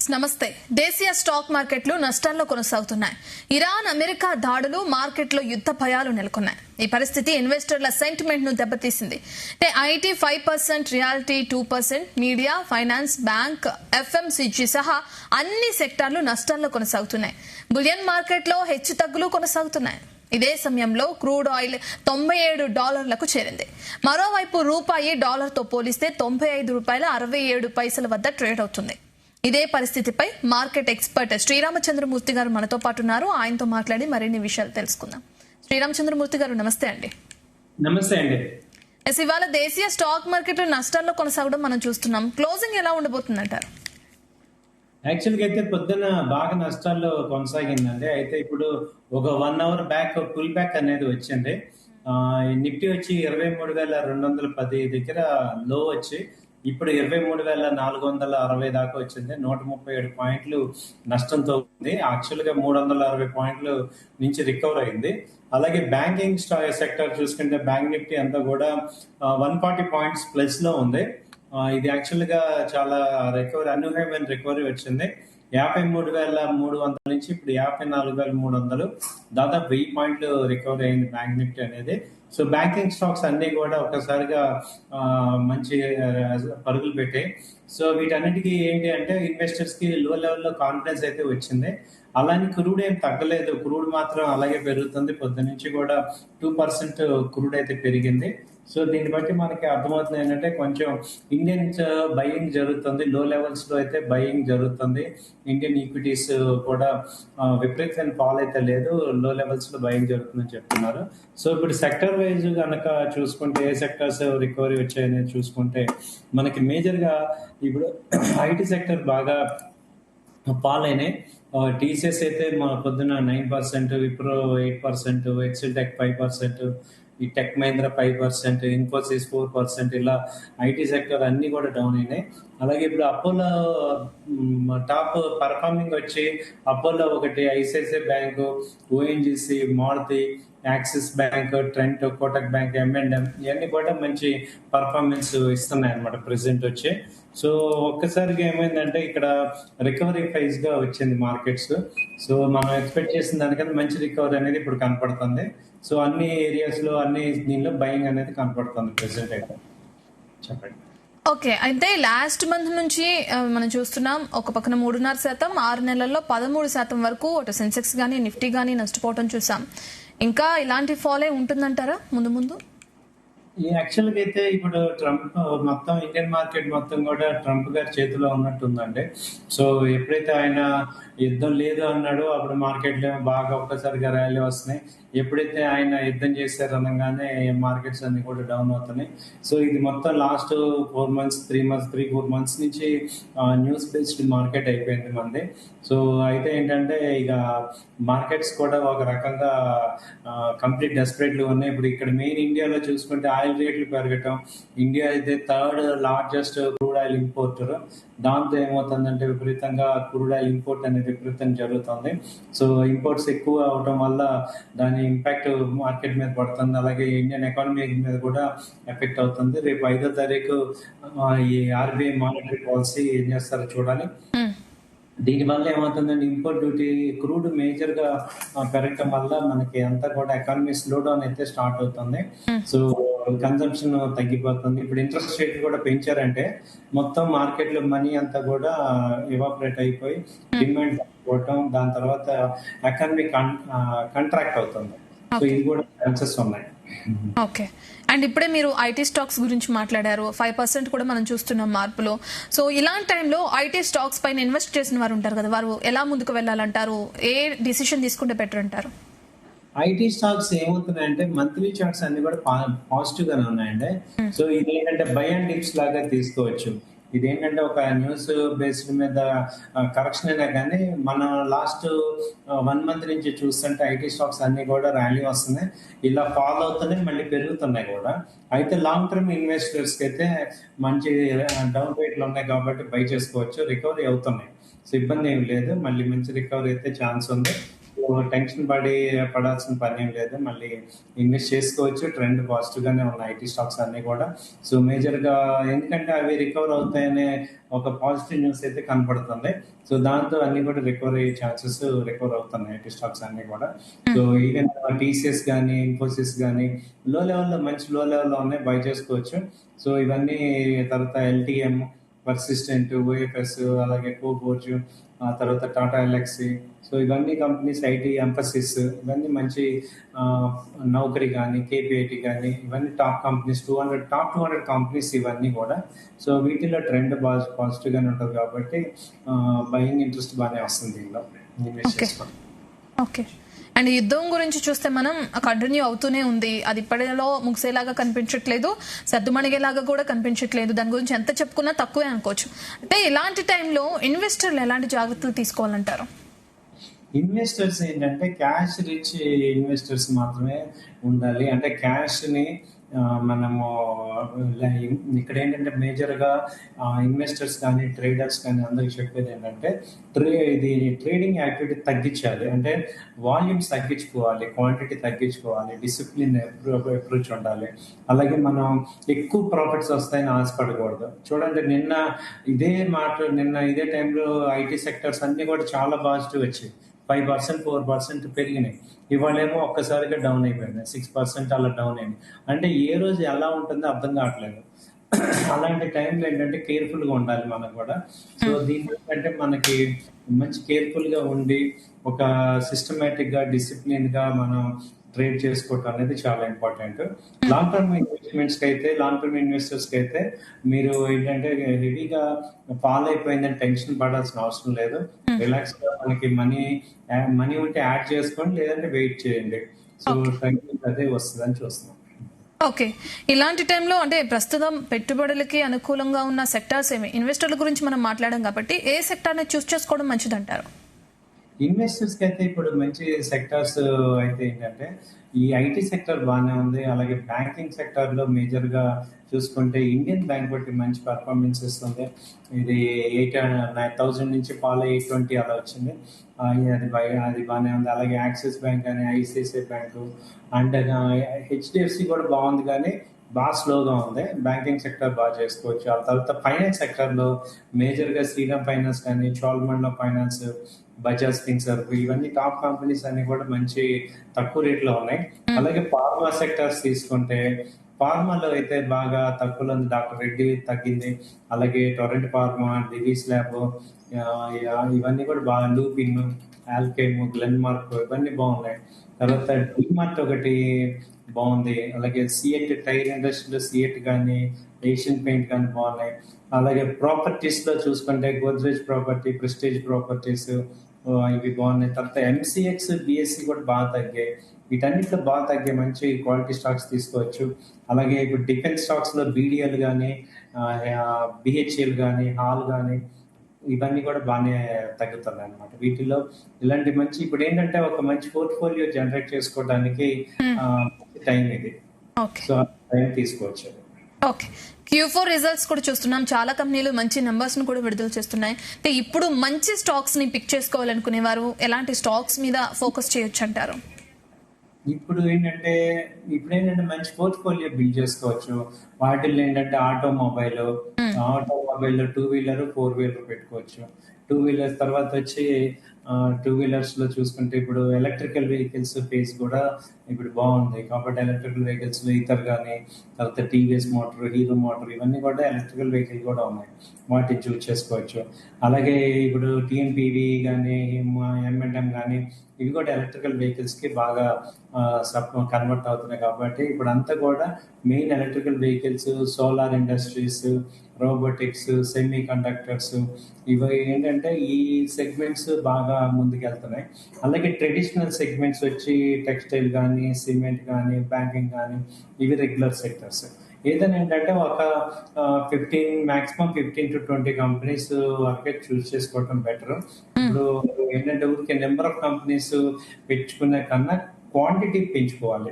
నమస్తే. దేశీయ స్టాక్ మార్కెట్లు నష్టాల్లో కొనసాగుతున్నాయి. ఇరాన్ అమెరికా దాడులు మార్కెట్లో యుద్ధ భయాలు నెలకొన్నాయి. ఈ పరిస్థితి ఇన్వెస్టర్ల సెంటిమెంట్ ను దెబ్బతీసింది. IT 5%, reality 2%, media, finance, bank, FMCG సహా అన్ని సెక్టార్లు నష్టాల్లో కొనసాగుతున్నాయి. బులియన్ మార్కెట్లో హెచ్చుతగ్గులు కొనసాగుతున్నాయి. ఇదే సమయంలో క్రూడ్ ఆయిల్ $97లకు చేరింది. మరోవైపు రూపాయి డాలర్తో పోలిస్తే $95.67 వద్ద ట్రేడ్ అవుతుంది. ఇదే పరిస్థితిపై మార్కెట్ ఎక్స్పర్ట్ శ్రీరామచంద్రమూర్తి గారు మనతో పాటు ఉన్నారు. ఆయనతో మాట్లాడి మరిన్ని విషయాలు తెలుసుకుందాం. శ్రీరామచంద్రమూర్తి గారు నమస్తే అండి. నమస్తే అండి. ఇవాళ దేశీయ స్టాక్ మార్కెట్ నష్టాల్లో కొనసాగడం మనం చూస్తున్నాం. క్లోజింగ్ ఎలా ఉండబోతుందంటారు? యాక్చువల్గా అయితే పొద్దున బాగా నష్టాల్లో కొనసాగిందండి. అయితే ఇప్పుడు ఒక 1 అవర్ బ్యాక్ పుల్ బ్యాక్ అనేది వచ్చింది. నిఫ్టీ వచ్చి 23,210 దగ్గర లో వచ్చి ఇప్పుడు 23,460 దాకా వచ్చింది. 137 పాయింట్లు నష్టంతో ఉంది. యాక్చువల్ గా 360 పాయింట్లు నుంచి రికవర్ అయింది. అలాగే బ్యాంకింగ్ సెక్టర్ చూసుకుంటే బ్యాంక్ నిఫ్టీ అంతా కూడా 140 పాయింట్స్ ప్లస్ లో ఉంది. ఇది యాక్చువల్ గా చాలా అనూహ్యమైన రికవరీ వచ్చింది. 53,300 నుంచి ఇప్పుడు 54,300, దాదాపు 1000 పాయింట్లు రికవరీ అయింది బ్యాంక్ నిఫ్టీ అనేది. సో బ్యాంకింగ్ స్టాక్స్ అన్ని కూడా ఒక్కసారిగా మంచి పరుగులు పెట్టాయి. సో వీటన్నిటికీ ఏంటి అంటే ఇన్వెస్టర్స్ కి లో లెవెల్లో కాన్ఫిడెన్స్ అయితే వచ్చింది. అలానే క్రూడ్ ఏం తగ్గలేదు, క్రూడ్ మాత్రం అలాగే పెరుగుతుంది. పొద్దు నుంచి కూడా 2% క్రూడ్ అయితే పెరిగింది. సో దీన్ని బట్టి మనకి అర్థమవుతుంది ఏంటంటే కొంచెం ఇండియన్స్ బయింగ్ జరుగుతుంది, లో లెవెల్స్ లో అయితే బయింగ్ జరుగుతుంది. ఇండియన్ ఈక్విటీస్ కూడా విపరీతమైన ఫాల్ అయితే లేదు, లో లెవెల్స్ లో బయింగ్ జరుగుతుందని చెప్తున్నారు. సో ఇప్పుడు సెక్టర్ వైజ్ కనుక చూసుకుంటే ఏ సెక్టర్స్ రికవరీ వచ్చాయనేది చూసుకుంటే మనకి మేజర్ గా ఇప్పుడు ఐటీ సెక్టర్ బాగా ఫాల్ అయినాయి. టీసీఎస్ అయితే మన పొద్దున 9%, విప్రో 8%, ఎక్సెల్ టెక్ 5%, ఈ టెక్ మహీంద్రా 5%, ఇన్ఫోసిస్ 4%, ఇలా ఐటీ సెక్టర్ అన్ని కూడా డౌన్ అయినాయి. అలాగే ఇప్పుడు అపోలో టాప్ పర్ఫార్మింగ్ వచ్చి అపోలో ఒకటి, ICICI bank, ONGC, Maruti, Axis bank, Trent, Kotak bank, M&M ఇవన్నీ కూడా మంచి పర్ఫార్మెన్స్ ఇస్తున్నాయి అనమాట ప్రెసెంట్ వచ్చి. సో ఒక్కసారిగా ఏమైందంటే ఇక్కడ రికవరీ ఫైజ్ గా వచ్చింది మార్కెట్స్. సో మనం ఎక్స్పెక్ట్ చేసిన దానికన్నా మంచి రికవరీ అనేది ఇప్పుడు కనపడుతుంది. సో అన్ని ఏరియాస్ లో అన్ని దీనిలో బయింగ్ అనేది కనపడుతుంది ప్రెసెంట్ అయితే. చెప్పండి. ఓకే, అయితే లాస్ట్ మంత్ నుంచి మనం చూస్తున్నాం ఒక పక్కన 3.5%, 6 నెలల్లో 13% వరకు అటు సెన్సెక్స్ గానీ నిఫ్టీ గానీ నష్టపోవటం చూసాం. ఇంకా ఇలాంటి ఫాల్ ఉంటుందంటారా ముందు ముందు? యాక్చువల్గా అయితే ఇప్పుడు ట్రంప్ మొత్తం ఇండియన్ మార్కెట్ మొత్తం కూడా ట్రంప్ గారి చేతిలో ఉన్నట్టుందండి. సో ఎప్పుడైతే ఆయన యుద్ధం లేదు అన్నాడో అప్పుడు మార్కెట్లో బాగా ఒక్కసారిగా ర్యాలీ వస్తున్నాయి. ఎప్పుడైతే ఆయన యుద్ధం చేశారు అనగానే మార్కెట్స్ అన్ని కూడా డౌన్ అవుతున్నాయి. సో ఇది మొత్తం లాస్ట్ 3-4 మంత్స్ నుంచి న్యూస్ బేస్డ్ మార్కెట్ అయిపోయింది మంది. సో అయితే ఏంటంటే ఇక మార్కెట్స్ కూడా ఒక రకంగా కంప్లీట్ డెస్పరేట్ గా ఉన్నాయి. ఇప్పుడు ఇక్కడ మెయిన్ ఇండియాలో చూసుకుంటే ఆయిల్ రేట్లు పెరగటం, ఇండియా అయితే 3rd largest crude oil importer. దాంతో ఏమవుతుందంటే విపరీతంగా క్రూడ్ ఆయిల్ ఇంపోర్ట్ అనేది విపరీతంగా జరుగుతుంది. సో ఇంపోర్ట్స్ ఎక్కువ అవటం వల్ల దాని ఇంపాక్ట్ మార్కెట్ మీద పడుతుంది. అలాగే ఇండియన్ ఎకానమీ మీద కూడా ఎఫెక్ట్ అవుతుంది. రేపు 5వ తారీఖు ఈ ఆర్బీఐ మానిటరీ పాలసీ ఏం చేస్తారో చూడాలి. దీనివల్ల ఏమవుతుందంటే ఇంపోర్ట్ డ్యూటీ క్రూడ్ మేజర్ గా పెరగటం వల్ల మనకి అంతా కూడా ఎకానమీ స్లో డౌన్ అయితే స్టార్ట్ అవుతుంది. సో కన్సంప్షన్ తగ్గిపోతుంది. ఇప్పుడు ఇంట్రెస్ట్ రేట్ కూడా పెంచారంటే మొత్తం మార్కెట్ లో మనీ అంతా కూడా ఎవాపరేట్ అయిపోయి డిమాండ్ తగ్గిపోవటం, దాని తర్వాత ఎకానమీ కంట్రాక్ట్ అవుతుంది. సో ఇది కూడా ఛాన్సెస్ ఉన్నాయి. ఓకే, అండ్ ఇప్పుడే మీరు ఐటీ స్టాక్స్ గురించి మాట్లాడారు. 5% కూడా మనం చూస్తున్నాం మార్పులో. సో ఇలాంటి టైంలో ఐటీ స్టాక్స్ పైన ఇన్వెస్ట్ చేసిన వారు ఉంటారు కదా, వారు ఎలా ముందుకు వెళ్ళాలంటారు? ఏ డిసిషన్ తీసుకుంటే బెటర్ అంటారు? ఐటీ స్టాక్స్ ఏమవుతున్నాయంటే మంత్లీ చార్ట్స్ అన్ని కూడా పాజిటివ్ గానే ఉన్నాయండి. సో ఇది ఏంటంటే బై అండ్ డిప్స్ లాగా తీసుకోవచ్చు. ఇదేంటంటే ఒక న్యూస్ బేస్డ్ మీద కరెక్షన్ అయినా కానీ మన లాస్ట్ 1 మంత్ నుంచి చూస్తుంటే ఐటీ స్టాక్స్ అన్ని కూడా ర్యాలీ వస్తున్నాయి, ఇలా ఫాలో అవుతున్నాయి, మళ్ళీ పెరుగుతున్నాయి కూడా. అయితే లాంగ్ టర్మ్ ఇన్వెస్టర్స్ కి అయితే మంచి డౌన్ రేట్లు ఉన్నాయి కాబట్టి బై చేసుకోవచ్చు, రికవరీ అవుతున్నాయి. సో ఇబ్బంది ఏమి లేదు, మళ్ళీ మంచి రికవరీ అయితే ఛాన్స్ ఉంది. టెన్షన్ పడాల్సిన పని ఏం లేదు. మళ్ళీ ఇన్వెస్ట్ చేసుకోవచ్చు. ట్రెండ్ పాజిటివ్ గానే ఉన్నాయి ఐటీ స్టాక్స్ అన్ని కూడా. సో మేజర్ గా ఎందుకంటే అవి రికవర్ అవుతాయనే ఒక పాజిటివ్ న్యూస్ అయితే కనపడుతుంది. సో దాంతో అన్ని కూడా రికవర్ అవుతున్నాయి ఐటీ స్టాక్స్ అన్ని కూడా. సో ఈవెన్ టీసీఎస్ కానీ ఇన్ఫోసిస్ కానీ మంచి లో లెవెల్లో ఉన్నాయి, బై చేసుకోవచ్చు. సో ఇవన్నీ తర్వాత ఎల్టీఎం, పర్సిస్టెంట్, ఓఎఫ్ఎస్, అలాగే కోబోర్జ్, ఆ తర్వాత టాటా ఎల్ఎక్సీ. సో ఇవన్నీ కంపెనీస్, ఐటీ ఎంఫసిస్, ఇవన్నీ మంచి నౌకరీ కానీ కేపీఐటీ కానీ ఇవన్నీ టాప్ కంపెనీస్, టాప్ 200 కంపెనీస్ ఇవన్నీ కూడా. సో వీటిలో ట్రెండ్ పాజిటివ్ గానే ఉంటుంది కాబట్టి బయింగ్ ఇంట్రెస్ట్ బాగానే వస్తుంది దీనిలో ఇన్వెస్ట్ చేసుకోవడం. ఓకే. అండ్ యుద్ధం గురించి చూస్తే మనం కంటిన్యూ అవుతూనే ఉంది. అది ఇప్పటిలో ముగిసేలాగా కనిపించట్లేదు, సర్దుమణిగేలాగా కూడా కనిపించట్లేదు. దాని గురించి ఎంత చెప్పుకున్నా తక్కువే అనుకోవచ్చు. అంటే ఇలాంటి టైంలో ఇన్వెస్టర్లు ఎలాంటి జాగ్రత్తలు తీసుకోవాలంటారు? ఇన్వెస్టర్స్ ఏంటంటే క్యాష్ రిచ్ ఇన్వెస్టర్స్ మాత్రమే ఉండాలి. అంటే క్యాష్ ని మనము ఇక్కడ ఏంటంటే మేజర్ గా ఇన్వెస్టర్స్ కానీ ట్రేడర్స్ కానీ అందరికి చెప్పేది ఏంటంటే ఇది ట్రేడింగ్ యాక్టివిటీ తగ్గించాలి. అంటే వాల్యూమ్స్ తగ్గించుకోవాలి, క్వాంటిటీ తగ్గించుకోవాలి, డిసిప్లిన్ అప్రోచ్ ఉండాలి. అలాగే మనం ఎక్కువ ప్రాఫిట్స్ వస్తాయని ఆశపడకూడదు. చూడండి నిన్న ఇదే టైంలో ఐటీ సెక్టర్స్ అన్ని కూడా చాలా పాజిటివ్ వచ్చాయి. 5%, 4% పెరిగినాయి. ఇవాళేమో ఒక్కసారిగా డౌన్ అయిపోయింది, 6% అలా డౌన్ అయింది. అంటే ఏ రోజు ఎలా ఉంటుందో అర్థం కావట్లేదు. అలాంటి టైంలో ఏంటంటే కేర్ఫుల్ గా ఉండాలి మనం కూడా. సో దీని ఏంటంటే మనకి మంచి కేర్ఫుల్ గా ఉండి ఒక సిస్టమేటిక్ గా డిసిప్లిన్ గా మనం ట్రేడ్ చేసుకోవటం అనేది చాలా ఇంపార్టెంట్. లాంగ్ టర్మ్ ఇన్వెస్టర్స్ కి అయితే మీరు ఏంటంటే హెవీగా ఫాల్ అయిపోయిందని టెన్షన్ పడాల్సిన అవసరం లేదు. రిలాక్స్ గా మనకి మనీ ఉంటే యాడ్ చేసుకోండి, లేదంటే వెయిట్ చేయండి. సో ట్రెండ్ అదే వస్తుందని చూస్తున్నాం. ఓకే. ఇలాంటి టైంలో అంటే ప్రస్తుతం పెట్టుబడులకి అనుకూలంగా ఉన్న సెక్టార్స్ ఏమి? ఇన్వెస్టర్ల గురించి మనం మాట్లాడాం కాబట్టి ఏ సెక్టార్ని చూస్ చేసుకోవడం మంచిదంటారు? ఇన్వెస్టర్స్ కి అయితే ఇప్పుడు మంచి సెక్టార్స్ అయితే ఏంటంటే ఈ ఐటీ సెక్టర్ బాగానే ఉంది. అలాగే బ్యాంకింగ్ సెక్టర్ లో మేజర్ గా చూసుకుంటే ఇండియన్ బ్యాంక్ బట్టి మంచి పర్ఫార్మెన్స్ ఇస్తుంది. ఇది 8,000 నుంచి 820 అలా వచ్చింది. అది బాగానే ఉంది. అలాగే యాక్సిస్ బ్యాంక్ అని, ఐసిఐసిఐ బ్యాంకు అండ్ హెచ్డిఎఫ్సి కూడా బాగుంది, కానీ బాగా స్లోగా ఉంది. బ్యాంకింగ్ సెక్టర్ బాగా చేసుకోవచ్చు. ఆ తర్వాత ఫైనాన్స్ సెక్టర్ లో మేజర్ గా శ్రీరామ్ ఫైనాన్స్ కానీ, చోళమండలం ఫైనాన్స్, బజాజ్ ఫిన్సర్వ్, ఇవన్నీ టాప్ కంపెనీస్ అన్ని కూడా మంచి తక్కువ రేట్లో ఉన్నాయి. అలాగే ఫార్మా సెక్టర్స్ తీసుకుంటే ఫార్మాలో అయితే బాగా తక్కువలో ఉంది. డాక్టర్ రెడ్డి తగ్గింది. అలాగే టొరెంట్ ఫార్మా, డివిస్ ల్యాబ్, ఇవన్నీ కూడా బాగా, లూపిన్, ఆల్కెమ్, గ్లెన్మార్క్, ఇవన్నీ బాగున్నాయి. తర్వాత డిమార్ట్ ఒకటి బాగుంది. అలాగే సిఎట్ టైర్ ఇండస్ట్రీలో సిఎట్ కానీ, ఏషియన్ పెయింట్ కానీ బాగున్నాయి. అలాగే ప్రాపర్టీస్ లో చూసుకుంటే గోద్రేజ్ ప్రాపర్టీ, ప్రెస్టేజ్ ప్రాపర్టీస్, ఇవి బాగున్నాయి. తర్వాత ఎంసీఎక్స్, బిఎస్సి కూడా బాగా తగ్గాయి. వీటన్నిటిలో బాగా తగ్గే మంచి క్వాలిటీ స్టాక్స్ తీసుకోవచ్చు. అలాగే ఇప్పుడు డిఫెన్స్ స్టాక్స్ లో బీడిఎల్ కానీ, బిహెచ్ఎల్ కానీ, హాల్ కానీ, ఇవన్నీ కూడా బాగానే తగ్గుతున్నాయి అనమాట. వీటిలో ఇలాంటి మంచి ఇప్పుడు ఏంటంటే ఒక మంచి పోర్ట్ఫోలియో జనరేట్ చేసుకోవడానికి టైం ఇది. సో టైం తీసుకోవచ్చు. ఓకే. Q4 రిజల్ట్స్ కూడా చూస్తున్నాం. చాలా కంపెనీలు మంచి నెంబర్స్ ను కూడా విడుదల చేస్తున్నాయి. అంటే ఇప్పుడు మంచి స్టాక్స్ ని పిక్ చేసుకోవాలనుకునే వారు ఎలాంటి స్టాక్స్ మీద ఫోకస్ చేయొచ్చు అంటారు? ఇప్పుడు ఏంటంటే మంచి పోర్ట్ఫోలియో బిల్డ్ చేసుకోవచ్చు. వాటిల్లో ఏంటంటే ఆటోమొబైల్, 2 వీలర్, 4 వీలర్ పెట్టుకోవచ్చు. 2 వీలర్స్ తర్వాత వచ్చి 2 వీలర్స్ లో చూసుకుంటే ఇప్పుడు ఎలక్ట్రికల్ వెహికల్స్ ఫేస్ కూడా ఇప్పుడు బాగుంది. కాబట్టి ఎలక్ట్రికల్ వెహికల్స్ లో ఇతర్ కానీ, తర్వాత టీవీఎస్ మోటార్, హీరో మోటార్, ఇవన్నీ కూడా ఎలక్ట్రికల్ వెహికల్ కూడా ఉన్నాయి. వాటిని చూస్ చేసుకోవచ్చు. అలాగే ఇప్పుడు టీఎన్పివి కానీ, M&M కానీ, ఇవి కూడా ఎలక్ట్రికల్ వెహికల్స్ కి బాగా కన్వర్ట్ అవుతున్నాయి. కాబట్టి ఇప్పుడు అంతా కూడా main electrical vehicles, solar industries, robotics, semi conductors, ఇవి ఏంటంటే ఈ సెగ్మెంట్స్ బాగా ముందుకెళ్తున్నాయి. అలాగే ట్రెడిషనల్ సెగ్మెంట్స్ వచ్చి టెక్స్టైల్ కానీ, సిమెంట్ కానీ, బ్యాంకింగ్ కానీ, ఇవి రెగ్యులర్ సెక్టర్స్. ఏదైనా ఏంటంటే ఒక 15 to 20 కంపెనీస్ వరకే చూస్ చేసుకోవటం బెటర్. ఇప్పుడు ఏంటంటే ఊరికే నెంబర్ ఆఫ్ కంపెనీస్ పెంచుకునే కన్నా క్వాంటిటీ పెంచుకోవాలి.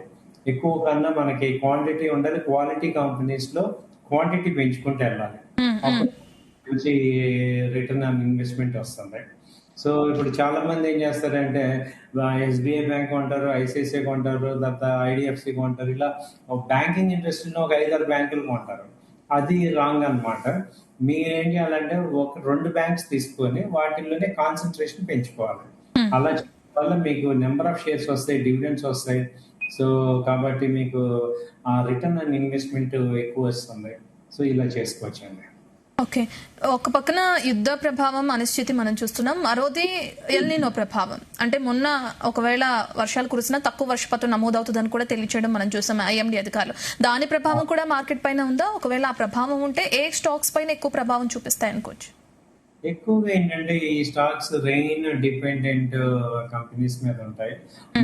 ఎక్కువ కన్నా మనకి క్వాంటిటీ ఉండాలి. క్వాలిటీ కంపెనీస్ లో క్వాంటిటీ పెంచుకుంటూ వెళ్ళాలి. మంచి రిటర్న్ ఆన్ ఇన్వెస్ట్మెంట్ వస్తుంది. సో ఇప్పుడు చాలా మంది ఏం చేస్తారంటే ఎస్బీఐ బ్యాంక్ కొంటారు, ఐసిఐసిఐ కొంటారు, తర్వాత ఐడిఎఫ్సి కొంటారు. ఇలా ఒక బ్యాంకింగ్ ఇండస్ట్రీలో ఒక 5-6 బ్యాంకులు కొంటారు. అది రాంగ్ అన్నమాట. మీరు ఏం చేయాలంటే ఒక 2 బ్యాంక్స్ తీసుకొని వాటిల్లోనే కాన్సన్ట్రేషన్ పెంచుకోవాలి. ఉమ్. అలా చేయడం వల్ల మీకు నెంబర్ ఆఫ్ షేర్స్ వస్తాయి, డివిడెండ్స్ వస్తాయి. సో కాబట్టి మీకు ఆ రిటర్న్ అండ్ ఇన్వెస్ట్మెంట్ ఎక్కువ వస్తుంది. సో ఇలా చేసుకోవచ్చండి. ఓకే, ఒక పక్కన యుద్ధ ప్రభావం అనిశ్చితి మనం చూస్తున్నాం, మరోది ఎల్నినో ప్రభావం. అంటే మొన్న ఒకవేళ వర్షాలు కురిసినా తక్కువ వర్షపాతం నమోదవుతుందని కూడా తెలియచేయడం మనం చూసాం ఐఎండీ అధికారులు. దాని ప్రభావం కూడా మార్కెట్ పైన ఉందా? ఒకవేళ ఆ ప్రభావం ఉంటే ఏ స్టాక్స్ పైన ఎక్కువ ప్రభావం చూపిస్తాయి అనుకోవచ్చు? ఎక్కువగా ఏంటంటే ఈ స్టాక్స్ రెయిన్ డిపెండెంట్ కంపెనీస్ మీద ఉంటాయి.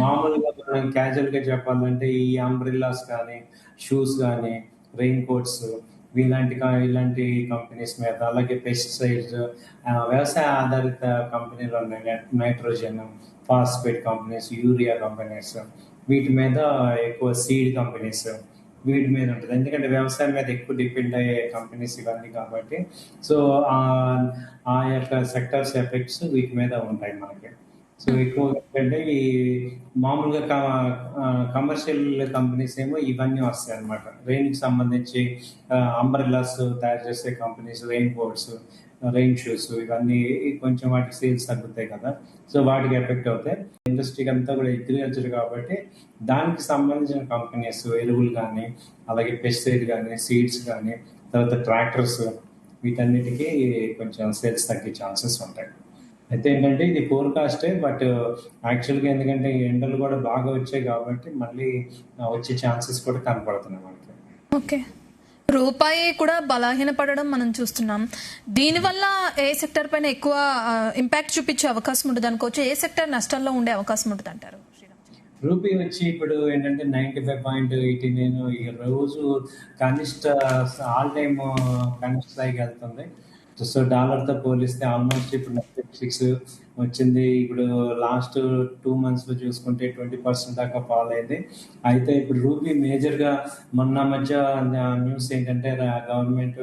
మామూలుగా మనం క్యాజువల్ గా చెప్పాలంటే ఈ అంబ్రిల్లాస్ కానీ, షూస్ కానీ, రెయిన్ కోట్స్ ఇలాంటి కంపెనీస్ మీద, అలాగే పెస్టిసైడ్స్, వ్యవసాయ ఆధారిత కంపెనీలు ఉన్నాయి. Nitrogen, phosphate companies, urea companies, వీటి మీద ఎక్కువ సీడ్ కంపెనీస్ వీటి మీద ఉంటుంది. ఎందుకంటే వ్యవసాయం మీద ఎక్కువ డిపెండ్ అయ్యే కంపెనీస్ ఇవన్నీ కాబట్టి. సో ఆ యొక్క సెక్టర్స్ ఎఫెక్ట్స్ వీటి మీద ఉంటాయి మనకి. సో ఎక్కువ ఏంటంటే ఈ మామూలుగా కమర్షియల్ కంపెనీస్ ఏమో ఇవన్నీ వస్తాయి అనమాట. రెయిన్ కి సంబంధించి అంబ్రెల్లాస్ తయారు చేసే companies, rain coats, rain shoes, ఇవన్నీ కొంచెం వాటికి సేల్స్ తగ్గుతాయి కదా. సో వాటికి ఎఫెక్ట్ అవుతాయి. ఇండస్ట్రీకి అంతా కూడా అగ్రికల్చర్ కాబట్టి దానికి సంబంధించిన కంపెనీస్, ఎరువులు కానీ, అలాగే పెస్టిసైడ్ కానీ, సీడ్స్ కానీ, తర్వాత ట్రాక్టర్స్, వీటన్నిటికీ కొంచెం సేల్స్ తగ్గే ఛాన్సెస్ ఉంటాయి. అయితే ఏంటంటే ఇది ఫోర్కాస్టే, బట్ యాక్చువల్గా ఎందుకంటే ఈ ఎండలు కూడా బాగా వచ్చాయి కాబట్టి మళ్ళీ వచ్చే ఛాన్సెస్ కూడా కనపడుతున్నాయి మనకి. ఓకే, రూపాయి కూడా బలహీనపడడం మనం చూస్తున్నాం. దీనివల్ల ఏ సెక్టర్ పైన ఎక్కువ ఇంపాక్ట్ చూపించే అవకాశం ఉంటుంది అనుకోవచ్చు? ఏ సెక్టర్ నష్టంలో ఉండే అవకాశం ఉంటుంది అంటారు? రూపీ వచ్చి ఇప్పుడు ఏంటంటే 95.89 ఈ రోజు కనిష్ట ఆల్ టైమ్ కనిష్ట స్థాయికి వెళ్తుంది. సో డాలర్తో పోలిస్తే ఆల్మోస్ట్ ఇప్పుడు 96 వచ్చింది. ఇప్పుడు లాస్ట్ 2 months లో చూసుకుంటే 20% దాకా ఫాల్ అయింది. అయితే ఇప్పుడు రూపీ మేజర్గా మొన్న మధ్య న్యూస్ ఏంటంటే గవర్నమెంట్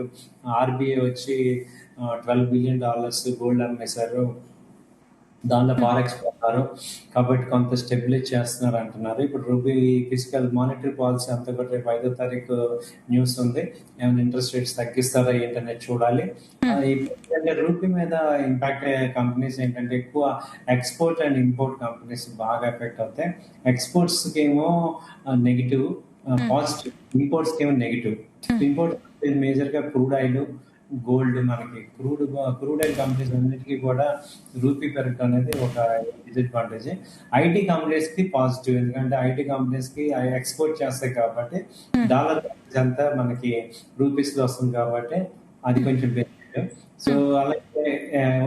ఆర్బీఐ వచ్చి $12 billion గోల్డ్ అమ్మేశారు, దానిలో ఫారెక్స్ కొన్నారు కాబట్టి కొంత స్టెబిలైజ్ చేస్తున్నారు అంటున్నారు. ఇప్పుడు రూపీ ఫిజికల్ మానిటరీ పాలసీ అంతా కూడా రేపు 5వ తారీఖు న్యూస్ ఉంది. ఏమైనా ఇంట్రెస్ట్ రేట్స్ తగ్గిస్తారా ఏంటనేది చూడాలి. ఇప్పుడు రూపీ మీద ఇంపాక్ట్ అయ్యే కంపెనీస్ ఏంటంటే ఎక్కువ ఎక్స్పోర్ట్ అండ్ ఇంపోర్ట్ కంపెనీస్ బాగా ఎఫెక్ట్ అవుతాయి. ఎక్స్పోర్ట్స్ కి ఏమో నెగిటివ్, పాజిటివ్. ఇంపోర్ట్స్ కి ఏమో నెగిటివ్. ఇంపోర్ట్ మేజర్ గా క్రూడ్ ఆయిల్, గోల్డ్, మనకి క్రూడ్ ఆయిల్ కంపెనీస్ అన్నిటికీ కూడా రూపీ పెరగడం అనేది ఒక డిసడ్వాంటేజ్. ఐటీ కంపెనీస్ కి పాజిటివ్, ఎందుకంటే ఐటీ కంపెనీస్ కి ఎక్స్పోర్ట్ చేస్తాయి కాబట్టి డాలర్ అంతా మనకి రూపీస్ లో వస్తుంది కాబట్టి అది కొంచెం బెనిఫిట్. సో అలాగే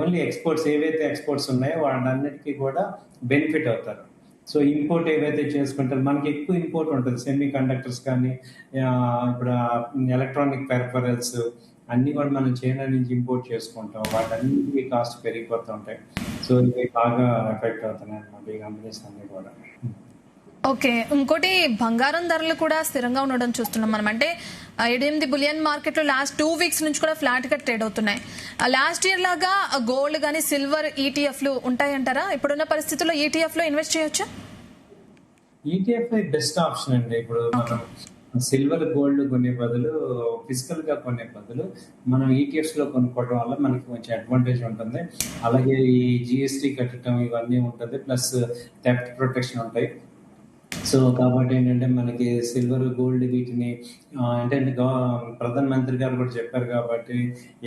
ఓన్లీ ఎక్స్పోర్ట్స్ ఏవైతే ఎక్స్పోర్ట్స్ ఉన్నాయో వాటన్నిటికీ కూడా బెనిఫిట్ అవుతారు. సో ఇంపోర్ట్ ఏవైతే చేసుకుంటారు, మనకి ఎక్కువ ఇంపోర్ట్ ఉంటుంది. సెమీ కండక్టర్స్ కానీ, ఇప్పుడు ఎలక్ట్రానిక్ పెర్ఫరల్స్ అన్ని కూడా మనం చైనా నుంచి ఇంపోర్ట్ చేసుకుంటాం. వాటన్నిటికీ కాస్ట్ పెరిగిపోతూ ఉంటాయి. సో ఇవి బాగా ఎఫెక్ట్ అవుతున్నాయి అన్నమాట ఈ కంపెనీస్ అన్ని కూడా. ఓకే, ఇంకోటి బంగారం ధరలు కూడా స్థిరంగా ఉండడం చూస్తున్నాం మనం. అంటే 8 బులియన్ మార్కెట్ లో లాస్ట్ 2 weeks నుంచి కూడా ఫ్లాట్ గా ట్రేడ్ అవుతున్నాయి. లాస్ట్ ఇయర్ లాగా గోల్డ్ గానీ, సిల్వర్ ఈటీఎఫ్ లు ఉంటాయంటారా? ఇప్పుడున్న పరిస్థితుల్లో ఈటీఎఫ్ లో ఇన్వెస్ట్ చేయొచ్చా? ఈటీఎఫ్ బెస్ట్ ఆప్షన్ అండి. ఇప్పుడు మనం సిల్వర్, గోల్డ్ కొనే బదులు, ఫిజికల్ గా కొనే బదులు మనం ఈటీఎఫ్స్ లో కొనుక్కోవడం వల్ల మనకి కొంచెం అడ్వాంటేజ్ ఉంటుంది. అలాగే ఈ జిఎస్టీ కట్టడం ఇవన్నీ ఉంటుంది, ప్లస్ థెఫ్ట్ ప్రొటెక్షన్ ఉంటాయి. సో కాబట్టి ఏంటంటే మనకి సిల్వర్, గోల్డ్ వీటిని అంటే ప్రధాన మంత్రి గారు కూడా చెప్పారు కాబట్టి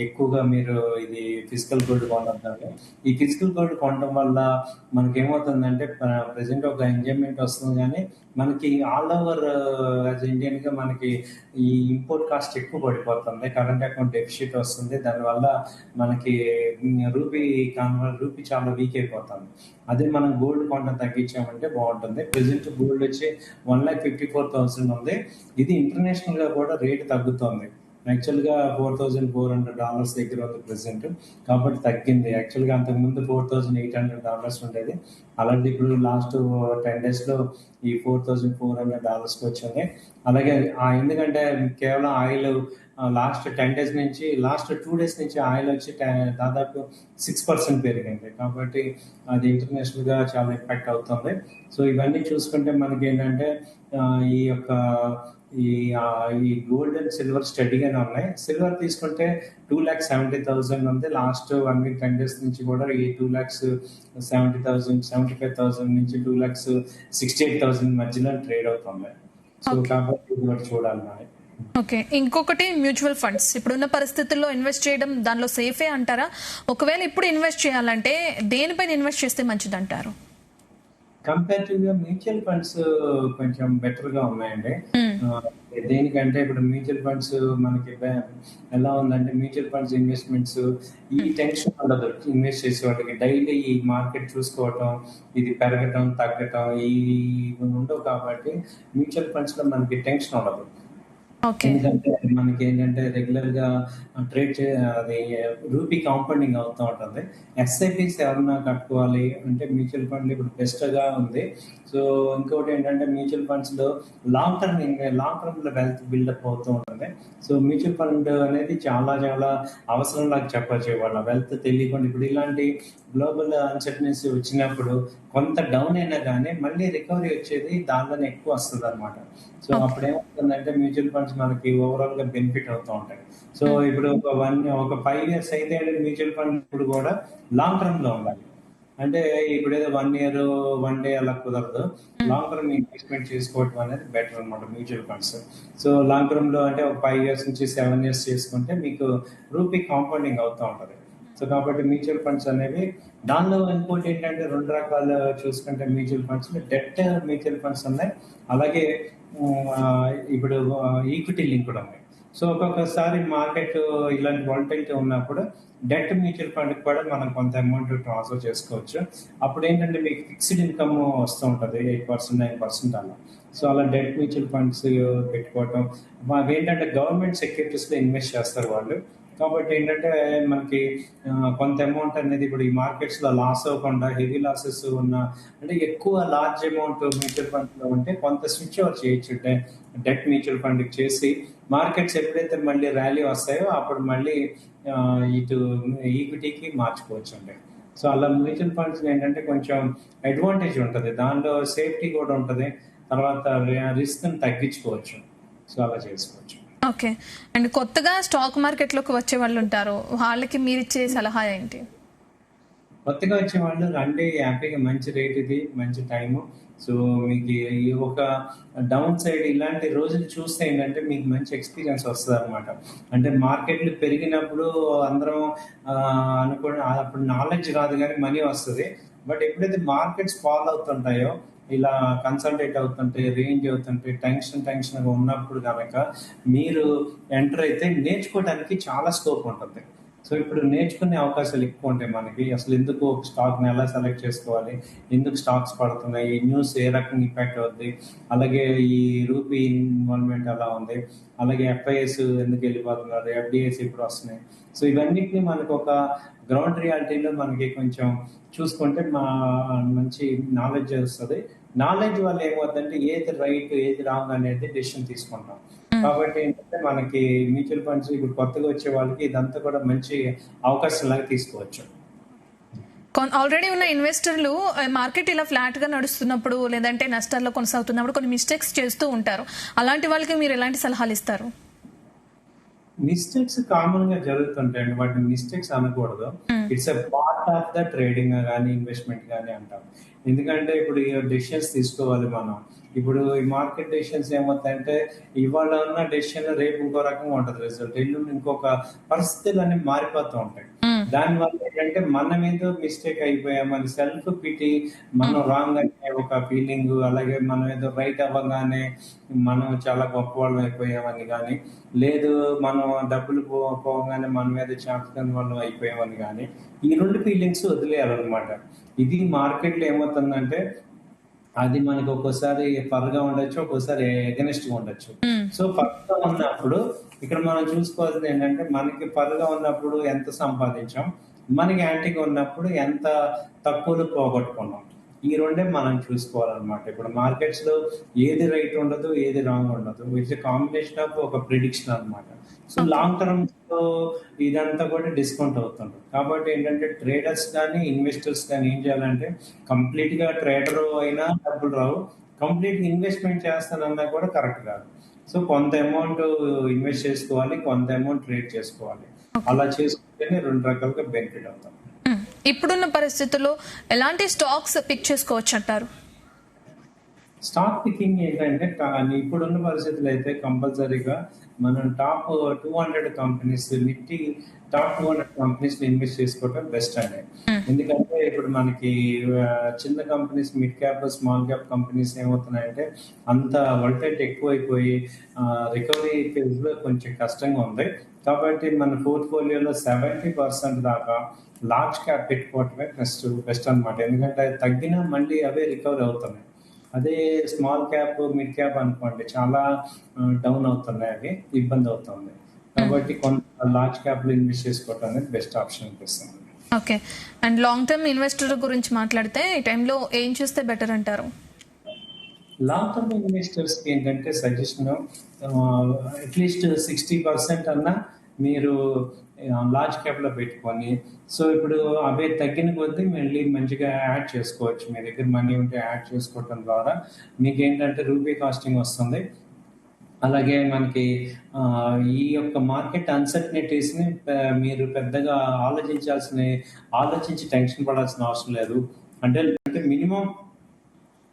ఎక్కువగా మీరు ఇది ఫిజికల్ గోల్డ్ కొనొద్దండి. ఈ ఫిజికల్ గోల్డ్ కొనడం వల్ల మనకి ఏమవుతుందంటే ప్రజెంట్ ఒక ఎంజాయ్మెంట్ వస్తుంది, కానీ మనకి ఆల్ ఓవర్ యాజ్ ఇండియన్ గా మనకి ఈ ఇంపోర్ట్ కాస్ట్ ఎక్కువ పడిపోతుంది. కరెంట్ అకౌంట్ డెఫిసిట్ వస్తుంది. దానివల్ల మనకి రూపీ చాలా వీక్ అయిపోతుంది. అదే మనం గోల్డ్ కొనడం తగ్గించామంటే బాగుంటుంది. ప్రెసెంట్ గోల్డ్ వచ్చి 1,54,000 ఉంది. ఇది ఇంటర్నేషనల్ గా కూడా రేట్ తగ్గుతుంది. యాక్చువల్ గా $4,400 దగ్గర ఉంది ప్రెసెంట్, కాబట్టి తగ్గింది. యాక్చువల్ గా అంతకుముందు $4,800 ఉండేది. అలాంటి ఇప్పుడు లాస్ట్ 10 days లో ఈ $4,400 వచ్చింది. అలాగే ఎందుకంటే కేవలం ఆయిల్ లాస్ట్ 10 days నుంచి, లాస్ట్ 2 days నుంచి ఆయిల్ వచ్చి దాదాపు 6% పెరిగింది. కాబట్టి అది ఇంటర్నేషనల్ గా చాలా ఇంపాక్ట్ అవుతుంది. సో ఇవన్నీ చూసుకుంటే మనకి ఏంటంటే ఈ యొక్క ఈ ఈ గోల్డ్ అండ్ సిల్వర్ స్టడీగానే ఉన్నాయి. సిల్వర్ తీసుకుంటే 2,70,000 ఉంది. లాస్ట్ 1 week 10 days నుంచి కూడా ఈ 2,70,000 75,000 నుంచి 2,68,000 మధ్యలో ట్రేడ్ అవుతుంది. సో కాబట్టి ఇది ఒకటి చూడాలి మరి. ఓకే, ఇంకొకటి మ్యూచువల్ ఫండ్స్. ఇప్పుడున్న పరిస్థితుల్లో ఇన్వెస్ట్ చేయడం దానిలో సేఫే అంటారా? ఒకవేళ ఇప్పుడు ఇన్వెస్ట్ చేయాలంటే దేనిపైన ఇన్వెస్ట్ చేస్తే మంచిది అంటారు? కంపారిటివ్ గా మ్యూచువల్ ఫండ్స్ కొంచెం బెటర్ గా ఉన్నాయండి. దేనికంటే ఇప్పుడు మ్యూచువల్ ఫండ్స్ మనకి ఎలా ఉందంటే, మ్యూచువల్ ఫండ్స్ ఇన్వెస్ట్మెంట్స్ ఈ టెన్షన్ ఉండదు. ఇన్వెస్ట్ చేసే వాళ్ళకి డైలీ ఈ మార్కెట్ చూసుకోవటం, ఇది పెరగటం తగ్గటం ఈ ఉండవు. కాబట్టి మ్యూచువల్ ఫండ్స్ లో మనకి టెన్షన్ ఉండదు. ఎందుకంటే మనకి ఏంటంటే రెగ్యులర్ గా ట్రేడ్ అది రూపీ కాంపౌండింగ్ అవుతూ ఉంటుంది. ఎస్ఐపిస్ ఎవరన్నా కట్టుకోవాలి అంటే మ్యూచువల్ ఫండ్ ఇప్పుడు బెస్ట్ గా ఉంది. సో ఇంకోటి ఏంటంటే మ్యూచువల్ ఫండ్స్ లో లాంగ్ టర్మ్ లో వెల్త్ బిల్డప్ అవుతూ ఉంటుంది. సో మ్యూచువల్ ఫండ్ అనేది చాలా చాలా అవసరం లాగా చెప్పచ్చు. వాళ్ళ వెల్త్ తెలియకుండా ఇప్పుడు ఇలాంటి గ్లోబల్ అన్సర్టనిటీ వచ్చినప్పుడు కొంత డౌన్ అయినా కానీ మళ్ళీ రికవరీ వచ్చేది దానిలోనే ఎక్కువ వస్తుంది అనమాట. సో అప్పుడు ఏమవుతుందంటే మ్యూచువల్ ఫండ్స్ మనకి ఓవరాల్ గా బెనిఫిట్ అవుతూ ఉంటాయి. సో ఇప్పుడు ఒక 5 years అయితే మ్యూచువల్ ఫండ్ ఇప్పుడు కూడా లాంగ్ టర్మ్ లో ఉండాలి. అంటే ఇప్పుడు ఏదో 1 year 1 day అలా కుదరదు. లాంగ్ టర్మ్ ఇన్వెస్ట్మెంట్ చేసుకోవడం అనేది బెటర్ అనమాట mutual funds. So long term లో అంటే ఒక 5 years నుంచి 7 years చేసుకుంటే మీకు రూపీ కాంపౌండింగ్ అవుతూ ఉంటది. సో కాబట్టి మ్యూచువల్ ఫండ్స్ అనేవి దానిలో ఇంకోటి ఏంటంటే 2 రకాలు చూసుకుంటే mutual funds debt mutual funds ఉన్నాయి, అలాగే ఇప్పుడు ఈక్విటీ లింక్ కూడా ఉన్నాయి. సో ఒక్కొక్కసారి మార్కెట్ ఇలాంటి వాలటిలిటీ ఉన్నప్పుడు డెట్ మ్యూచువల్ ఫండ్ కూడా మనం కొంత అమౌంట్ ట్రాన్స్ఫర్ చేసుకోవచ్చు. అప్పుడు ఏంటంటే మీకు ఫిక్స్డ్ ఇన్కమ్ వస్తూ ఉంటుంది 8% 9% అలా. సో అలా డెట్ మ్యూచువల్ ఫండ్స్ పెట్టుకోవటం, మాకు ఏంటంటే గవర్నమెంట్ సెక్యూరిటీస్ లో ఇన్వెస్ట్ చేస్తారు వాళ్ళు. కాబట్టి ఏంటంటే మనకి కొంత అమౌంట్ అనేది ఇప్పుడు ఈ మార్కెట్స్ లో లాస్ అవ్వకుండా, హెవీ లాసెస్ ఉన్న అంటే ఎక్కువ లార్జ్ అమౌంట్ మ్యూచువల్ ఫండ్ లో ఉంటే కొంత స్విచ్ ఓవర్ చేయొచ్చు డెట్ మ్యూచువల్ ఫండ్ చేసి, మార్కెట్స్ ఎప్పుడైతే మళ్ళీ ర్యాలీ వస్తాయో అప్పుడు మళ్ళీ ఇటు ఈక్విటీకి మార్చుకోవచ్చు అండి. సో అలా మ్యూచువల్ ఫండ్స్ ఏంటంటే కొంచెం అడ్వాంటేజ్ ఉంటుంది, దానిలో సేఫ్టీ కూడా ఉంటుంది, తర్వాత రిస్క్ తగ్గించుకోవచ్చు. సో అలా చేసుకోవచ్చు. ఓకే, అండ్ కొత్తగా స్టాక్ మార్కెట్ లోకి వచ్చే వాళ్ళు ఉంటారు, వాళ్ళకి మీరు ఇచ్చే సలహా ఏంటి? కొత్తగా వచ్చే వాళ్ళు రండి, హ్యాపీగా మంచి రేట్ ఇది, మంచి టైము. సో మీకు ఈ ఒక డౌన్ సైడ్ ఇలాంటి రోజులు చూస్తే ఏంటంటే మీకు మంచి ఎక్స్పీరియన్స్ వస్తుంది అనమాట. అంటే మార్కెట్లు పెరిగినప్పుడు అందరం అనుకోండి అప్పుడు నాలెడ్జ్ రాదు కానీ మనీ వస్తుంది. బట్ ఎప్పుడైతే మార్కెట్స్ ఫాలో అవుతుంటాయో, ఇలా కన్సల్టేట్ అవుతుంటే, రేంజ్ అవుతుంటే, టెన్షన్ ఉన్నప్పుడు కనుక మీరు ఎంటర్ అయితే నేర్చుకోవడానికి చాలా స్కోప్ ఉంటుంది. సో ఇప్పుడు నేర్చుకునే అవకాశాలు ఎక్కువ ఉంటాయి మనకి. అసలు ఎందుకు ఒక స్టాక్ని ఎలా సెలెక్ట్ చేసుకోవాలి, ఎందుకు స్టాక్స్ పడుతున్నాయి, ఈ న్యూస్ ఏ రకంగా ఇంపాక్ట్ అవుద్ది, అలాగే ఈ రూపీ ఇన్వాల్వ్మెంట్ ఎలా ఉంది, అలాగే ఎఫ్ఐఎస్ ఎందుకు వెళ్ళిపోతున్నారు, ఎఫ్డిఐస్ ఇప్పుడు వస్తున్నాయి. సో ఇవన్నిటిని మనకు ఒక గ్రౌండ్ రియాలిటీలో మనకి కొంచెం చూసుకుంటే మంచి నాలెడ్జ్ వస్తుంది. నాలెడ్జ్ వల్ల ఏమవుతుందంటే ఏది రైట్ ఏది రాంగ్ అనేది డెసిషన్ తీసుకుంటాం. కాబట్టి ఏంటంటే మనకి మ్యూచువల్ ఫండ్స్ ఇప్పుడు కొత్తగా వచ్చే వాళ్ళకి ఇదంతా కూడా మంచి అవకాశం లాగా తీసుకోవచ్చు. ఆల్రెడీ ఉన్న ఇన్వెస్టర్లు మార్కెట్ ఇలా ఫ్లాట్ గా నడుస్తున్నప్పుడు లేదంటే నష్టాల్లో కొనసాగుతున్నప్పుడు కొన్ని మిస్టేక్స్ చేస్తూ ఉంటారు. అలాంటి వాళ్ళకి మీరు ఎలాంటి సలహాలు ఇస్తారు? మిస్టేక్స్ కామన్ గా జరుగుతుంటాయండి, వాటిని మిస్టేక్స్ అనకూడదు. It's a part of the trading కానీ ఇన్వెస్ట్మెంట్ కానీ అంటాం. ఎందుకంటే ఇప్పుడు డెసిషన్స్ తీసుకోవాలి మనం. ఇప్పుడు ఈ మార్కెట్ డెసిషన్స్ ఏమవుతాయంటే ఇవాళ ఉన్న డెసిషన్ రేపు ఇంకో రకంగా ఉంటుంది రిజల్ట్, ఎల్లుండి ఇంకొక పరిస్థితులు అన్ని మారిపోతూ ఉంటాయి. దానివల్ల ఏంటంటే మనం ఏదో మిస్టేక్ అయిపోయామని సెల్ఫ్ పిటి, మనం రాంగ్ అనే ఒక ఫీలింగ్, అలాగే మనం ఏదో రైట్ అవ్వగానే మనం చాలా గొప్ప వాళ్ళం అయిపోయామని కానీ, లేదు మనం డబ్బులు పోగానే మనం ఏదో చేతకాని వాళ్ళం అయిపోయామని కానీ, ఈ 2 ఫీలింగ్స్ వదిలేయాలన్నమాట. ఇది మార్కెట్ లో ఏమవుతుందంటే అది మనకి ఒక్కోసారి ఫర్గా ఉండొచ్చు, ఒక్కోసారి ఎగనెస్ట్ గా ఉండొచ్చు. సో ఫర్గా ఉన్నప్పుడు ఇక్కడ మనం చూసుకోవాల్సింది ఏంటంటే మనకి ఫర్గా ఉన్నప్పుడు ఎంత సంపాదించాం, మనకి యాంటీగా ఉన్నప్పుడు ఎంత తక్కువలో పోగొట్టుకున్నాం. ఈ రెండే మనం చూసుకోవాలన్నమాట. ఇప్పుడు మార్కెట్స్ లో ఏది రైట్ ఉండదు, ఏది రాంగ్ ఉండదు. ఇట్స్ కాంబినేషన్ ఆఫ్ ఒక ప్రిడిక్షన్ అన్నమాట. So okay. లాంగ్ టర్మ్ లో ఇదంతా కూడా డిస్కౌంట్ అవుతుంది. కాబట్టి ఏంటంటే ట్రేడర్స్ కానీ ఇన్వెస్టర్స్ కానీ ఏం చేయాలంటే కంప్లీట్ గా ట్రేడర్ అయినా డబ్బులు రావు, కంప్లీట్ ఇన్వెస్ట్మెంట్ చేస్తానన్నా కూడా కరెక్ట్ కాదు. సో కొంత అమౌంట్ ఇన్వెస్ట్ చేసుకోవాలి, కొంత అమౌంట్ ట్రేడ్ చేసుకోవాలి. ఓకే. అలా చేసుకుంటేనే రెండు రకాలుగా బెనిఫిట్ అవుతాం. ఉమ్. ఇప్పుడున్న పరిస్థితుల్లో ఎలాంటి స్టాక్స్ పిక్ చేసుకోవచ్చు అంటారు? స్టాక్ పికింగ్ ఏంటంటే ఇప్పుడున్న పరిస్థితులు అయితే కంపల్సరీగా మనం top 200 companies, Nifty top 200 companies invest చేసుకోవడం బెస్ట్ అండి. ఉమ్. ఎందుకంటే ఇప్పుడు మనకి చిన్న companies, mid cap, small cap companies ఏమవుతున్నాయంటే అంత వోల్టైలిటీ ఎక్కువైపోయి రికవరీ ఫేజ్ లో కొంచెం కష్టంగా ఉంది. కాబట్టి మన పోర్ట్ఫోలియోలో 70% దాకా లార్జ్ క్యాప్ పెట్టుకోవటమే బెస్ట్ అన్నమాట. ఎందుకంటే అది తగ్గినా మళ్ళీ అవే రికవరీ అవుతున్నాయి. అదే స్మాల్ క్యాప్, మిడ్ క్యాప్ అనుకోండి చాలా డౌన్ అవుతున్నాయి, అవి ఇబ్బంది అవుతుంది. ఉమ్. కాబట్టి కొంత లార్జ్ క్యాప్ లో ఇన్వెస్ట్ చేసుకోవటం అనేది బెస్ట్ ఆప్షన్ అనిపిస్తుంది. Okay. And long term investor గురించి మాట్లాడితే ఈ టైంలో ఏం చేస్తే బెటర్ అంటారు? లాంగ్ టర్మ్ ఇన్వెస్టర్స్ కి ఏంటంటే సజెషన్ అట్లీస్ట్ 60% అన్నా మీరు లార్జ్ క్యాప్ లో పెట్టుకొని, సో ఇప్పుడు అవే తగ్గిన కొద్దీ మళ్ళీ మంచిగా యాడ్ చేసుకోవచ్చు. మీ దగ్గర మనీ ఉంటే యాడ్ చేసుకోవటం ద్వారా మీకు ఏంటంటే రూపీ కాస్టింగ్ వస్తుంది. అలాగే మనకి ఆ, ఈ యొక్క మార్కెట్ అన్సర్టనిటీస్ ని మీరు పెద్దగా ఆలోచించి టెన్షన్ పడాల్సిన అవసరం లేదు. అంటే మినిమం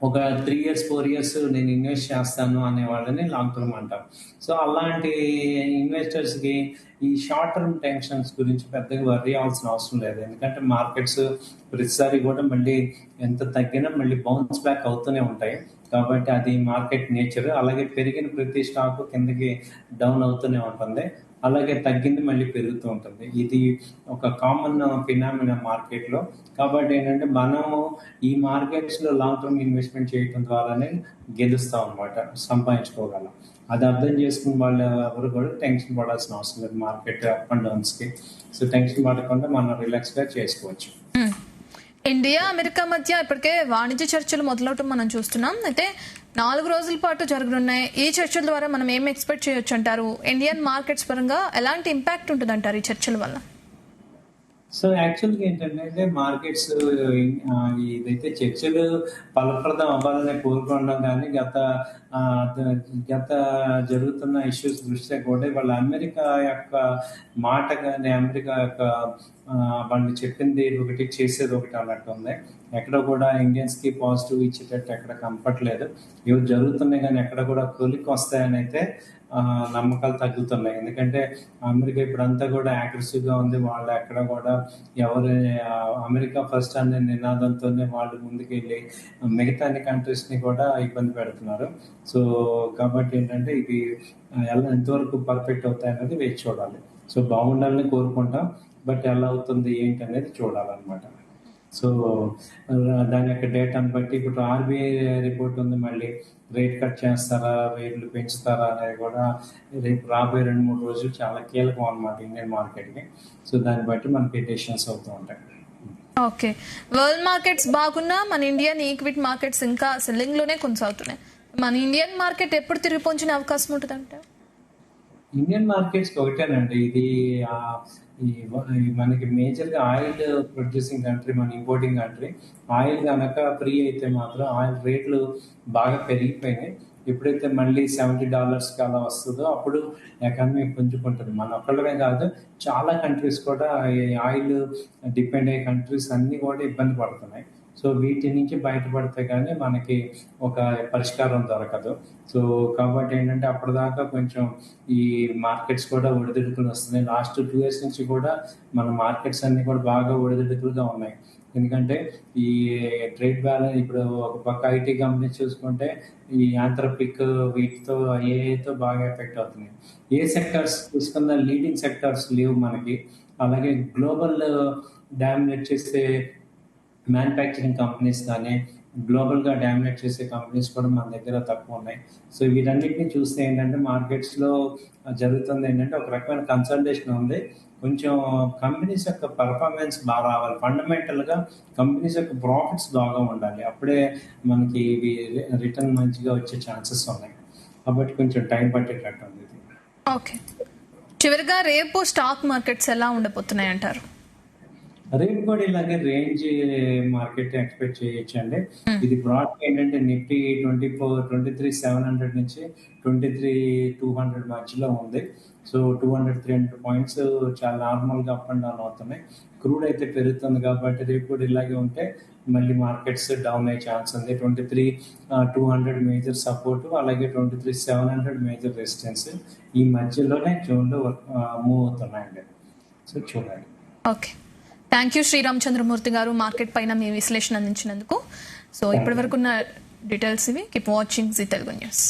ఒక 3 years 4 years నేను ఇన్వెస్ట్ చేస్తాను అనే వాళ్ళని లాంగ్ టర్మ్ అంటాం. సో అలాంటి ఇన్వెస్టర్స్ కి ఈ షార్ట్ టర్మ్ టెన్షన్స్ గురించి పెద్దగా వర్రీ అవ్వాల్సిన అవసరం లేదు. ఎందుకంటే మార్కెట్స్ ప్రతిసారి కూడా మళ్ళీ ఎంత తగ్గినా మళ్ళీ బౌన్స్ బ్యాక్ అవుతూనే ఉంటాయి. కాబట్టి అది మార్కెట్ నేచర్. అలాగే పెరిగిన ప్రతి స్టాక్ కిందకి డౌన్ అవుతూనే ఉంటుంది, అలాగే తగ్గింది మళ్ళీ పెరుగుతూ ఉంటుంది. ఇది ఒక కామన్ ఫినామినా మార్కెట్ లో. కాబట్టి ఏంటంటే మనము ఈ మార్కెట్స్ లో లాంగ్ టర్మ్ ఇన్వెస్ట్మెంట్ చేయడం ద్వారానే గెలుస్తాం అనమాట, సంపాదించుకోగలం. అది అర్థం చేసుకున్న వాళ్ళు ఎవరు కూడా టెన్షన్ పడాల్సిన అవసరం లేదు మార్కెట్ అప్ అండ్ డౌన్స్ కి. సో టెన్షన్ పడకుండా మనం రిలాక్స్ గా చేసుకోవచ్చు. ఉమ్. ఇండియా అమెరికా మధ్య ఇప్పటికే వాణిజ్య చర్చలు మొదలవటం మనం చూస్తున్నాం. అయితే 4 రోజుల పాటు జరగనున్నాయి. ఈ చర్చల ద్వారా మనం ఏం ఎక్స్పెక్ట్ చేయొచ్చు అంటారు? ఇండియన్ మార్కెట్స్ పరంగా ఎలాంటి ఇంపాక్ట్ ఉంటుంది అంటారు ఈ చర్చల వల్ల? సో యాక్చువల్గా ఏంటంటే మార్కెట్స్ ఇదైతే చర్చలు ఫలప్రదం అవ్వాలని కోరుకుంటాం, కానీ ఆ, గత జరుగుతున్న ఇష్యూస్ దృష్ట్యా కూడా వాళ్ళ అమెరికా యొక్క మాట కానీ అమెరికా యొక్క వాళ్ళు చెప్పింది ఒకటి చేసేది ఒకటి అన్నట్టు ఉంది. ఎక్కడ కూడా ఇండియన్స్ కి పాజిటివ్ ఇచ్చేటట్టు ఎక్కడ కనపట్లేదు. ఇవి జరుగుతున్నాయి కానీ ఎక్కడ కూడా కొలికి వస్తాయని అయితే నమ్మకాలు తగ్గుతున్నాయి. ఎందుకంటే అమెరికా ఇప్పుడంతా కూడా అగ్రెసివ్ గా ఉంది. వాళ్ళు ఎక్కడ కూడా ఎవరు అమెరికా ఫస్ట్ అనే నినాదంతోనే వాళ్ళు ముందుకెళ్ళి మిగతా అన్ని కంట్రీస్ ని కూడా ఇబ్బంది పెడుతున్నారు. సో కాబట్టి ఏంటంటే ఇది ఎలా ఎంతవరకు పర్ఫెక్ట్ అవుతాయి అనేది వేచి చూడాలి. సో బాగుండాలని కోరుకుంటాం, బట్ ఎలా అవుతుంది ఏంటి అనేది చూడాలన్నమాట. సో దాని యొక్క డేటాను బట్టి ఇప్పుడు ఆర్బీఐ రిపోర్ట్ ఉంది, మళ్ళీ రేట్ కట్ చేస్తారా, రేట్లు పెంచుతారా అనేది కూడా రేపు రాబోయే 2-3 రోజులు చాలా కీలకం అన్నమాట ఇండియన్ మార్కెట్కి. సో దాన్ని బట్టి మనకి డెసిషన్స్ అవుతూ ఉంటాయి. ఓకే. వరల్డ్ మార్కెట్స్ బాగున్నా మన ఇండియన్ ఈక్విటీ మార్కెట్స్ ఇంకా సెల్లింగ్ లోనే కొనసాగుతున్నాయి. మన ఇండియన్ మార్కెట్ ఎప్పుడు తిరిగి పొంచిన అవకాశం ఉంటుందంటే? ఇండియన్ మార్కెట్స్ ఒకటేనండి. ఇది మనకి మేజర్ గా ఆయిల్ ప్రొడ్యూసింగ్ కంట్రీ, మన ఇంపోర్టింగ్ కంట్రీ. ఆయిల్ కనుక ఫ్రీ అయితే మాత్రం ఆయిల్ రేట్లు బాగా పెరిగిపోయినాయి. ఎప్పుడైతే మళ్ళీ $70 అలా వస్తుందో అప్పుడు ఎకానమీ పుంజుకుంటుంది. మన ఒక్కళ్ళమే కాదు, చాలా కంట్రీస్ కూడా ఆయిల్ డిపెండ్ అయ్యే కంట్రీస్ అన్ని కూడా ఇబ్బంది పడుతున్నాయి. సో వీటి నుంచి బయటపడితే కానీ మనకి ఒక పరిష్కారం దొరకదు. సో కాబట్టి ఏంటంటే అప్పటిదాకా కొంచెం ఈ మార్కెట్స్ కూడా ఒడిదుడుకులు వస్తున్నాయి. లాస్ట్ 2 years నుంచి కూడా మన మార్కెట్స్ అన్ని కూడా బాగా ఒడిదుడుకులుగా ఉన్నాయి. ఎందుకంటే ఈ ట్రేడ్ బ్యాలెన్స్ ఇప్పుడు ఒక పక్క ఐటీ కంపెనీ చూసుకుంటే ఈ ఆంథ్రపిక్ వీటితో ఏఐతో బాగా ఎఫెక్ట్ అవుతున్నాయి. ఏ సెక్టర్స్ చూసుకున్న లీడింగ్ సెక్టర్స్ లేవు మనకి. అలాగే గ్లోబల్ డామినేట్ చేసే మ్యానుఫ్యాక్చరింగ్ కంపెనీస్ కానీ గ్లోబల్ గా డామినేట్ చేసే కంపెనీస్ కూడా మన దగ్గర తక్కువ ఉన్నాయి. సో వీటన్నిటిని చూస్తే ఏంటంటే మార్కెట్స్ లో జరుగుతుంది ఏంటంటే ఒక రకమైన కన్సల్టేషన్ ఉంది. కొంచెం కంపెనీస్ యొక్క పర్ఫార్మెన్స్ బాగా రావాలి, ఫండమెంటల్ గా కంపెనీస్ యొక్క ప్రాఫిట్స్ బాగా ఉండాలి, అప్పుడే మనకి రిటర్న్ మంచిగా వచ్చే ఛాన్సెస్ ఉన్నాయి. కాబట్టి కొంచెం టైం పట్టేటట్టు ఉంది ఇది. ఓకే, చివరిగా రేపు స్టాక్ మార్కెట్స్ ఎలా ఉండబోతున్నాయి అంటారు? రేపు కూడా ఇలాగే రేంజ్ మార్కెట్ ఎక్స్పెక్ట్ చేయొచ్చు అండి. ఇది బ్రాడ్ ఏంటంటే నిఫ్టీ 23,700 నుంచి 23,200 మధ్యలో ఉంది. సో 200-300 పాయింట్స్ చాలా నార్మల్ గా అప్ అండ్ డౌన్ అవుతున్నాయి. క్రూడ్ అయితే పెరుగుతుంది కాబట్టి రేపు కూడా ఇలాగే ఉంటే మళ్ళీ మార్కెట్స్ డౌన్ అయ్యే ఛాన్స్ ఉంది. 23,200 మేజర్ సపోర్ట్, అలాగే 23,700 మేజర్ రెసిస్టెన్స్. ఈ మధ్యలోనే జోన్ లో మూవ్ అవుతున్నాయండి. సో చూడండి. ఓకే, థ్యాంక్ యూ శ్రీరామచంద్రమూర్తి గారు, మార్కెట్ పైన మీ విశ్లేషణ అందించినందుకు. సో ఇప్పటి వరకున్న డీటెయిల్స్ ఇవి. Keep watching Zee Telugu news.